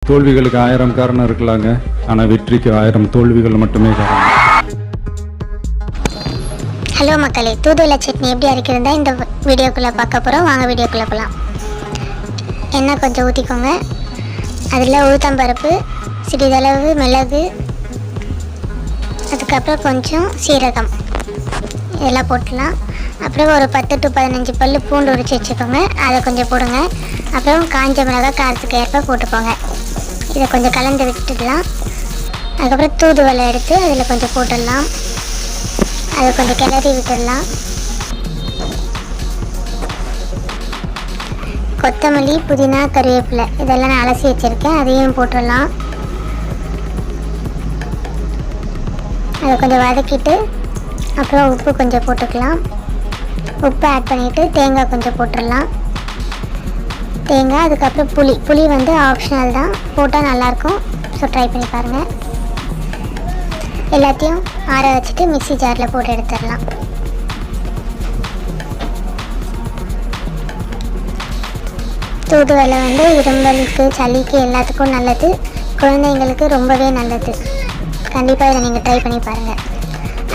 தோல்விகளுக்கு 1000 காரணம் இருக்கலாங்க, ஆனால் வெற்றிக்கு 1000 தோல்விகள் மட்டுமே காரணம். ஹலோ மக்களே, தூதுவளை சட்னி எப்படி அரைக்கிறதா இந்த வீடியோக்குள்ளே பார்க்க போகிறோம். வாங்க வீடியோக்குள்ளே போகலாம். எண்ணெய் கொஞ்சம் ஊற்றிக்கோங்க. அதில் உளுத்தம்பருப்பு, சிறிதளவு மிளகு, அதுக்கப்புறம் கொஞ்சம் சீரகம் இதெல்லாம் போட்டுடலாம். அப்புறம் ஒரு 10 to 15 பல் பூண்டு உரிச்சு வச்சுக்கோங்க, அதை கொஞ்சம் போடுங்க. அப்புறம் காஞ்ச மிளகாய் காரத்துக்கு ஏற்ப போட்டுக்கோங்க. இதை கொஞ்சம் கலந்து விட்டுடலாம். அதுக்கப்புறம் தூதுவளை எடுத்து அதில் கொஞ்சம் போட்டுடலாம். அதை கொஞ்சம் கிளறி விட்டுடலாம். கொத்தமல்லி, புதினா, கருவேப்பிலை இதெல்லாம் நான் அலசி வச்சுருக்கேன், அதையும் போட்டுடலாம். அதை கொஞ்சம் வதக்கிட்டு அப்புறம் உப்பு கொஞ்சம் போட்டுக்கலாம். உப்பு ஆட் பண்ணிவிட்டு தேங்காய் கொஞ்சம் போட்டுடலாம். தேங்காய், அதுக்கப்புறம் புளி வந்து ஆப்ஷனல் தான், போட்டால் நல்லாயிருக்கும். ஸோ ட்ரை பண்ணி பாருங்கள். எல்லாத்தையும் ஆற வச்சுட்டு மிக்ஸி ஜாரில் போட்டு எடுத்துடலாம். தூதுவளை வந்து இரும்பலுக்கு, சளிக்கு எல்லாத்துக்கும் நல்லது. குழந்தைங்களுக்கு ரொம்பவே நல்லது. கண்டிப்பாக இதை நீங்கள் ட்ரை பண்ணி பாருங்கள்.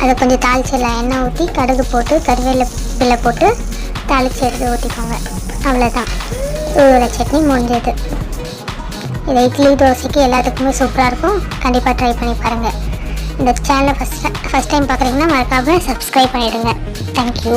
அதை கொஞ்சம் தாளிச்சிடலாம். எண்ணெய் ஊற்றி கடுகு போட்டு கருவேப்பிலை போட்டு தாளித்து எடுத்து ஊற்றிக்கோங்க. அவ்வளோதான், தூதுவளை சட்னி முடிஞ்சது. இதை இட்லி, தோசைக்கு எல்லாத்துக்குமே சூப்பராக இருக்கும். கண்டிப்பாக ட்ரை பண்ணி பாருங்கள். இந்த சேனலை ஃபஸ்ட் டைம் பார்க்குறீங்கன்னா மறக்காமல் சப்ஸ்கிரைப் பண்ணிவிடுங்க. தேங்க்யூ.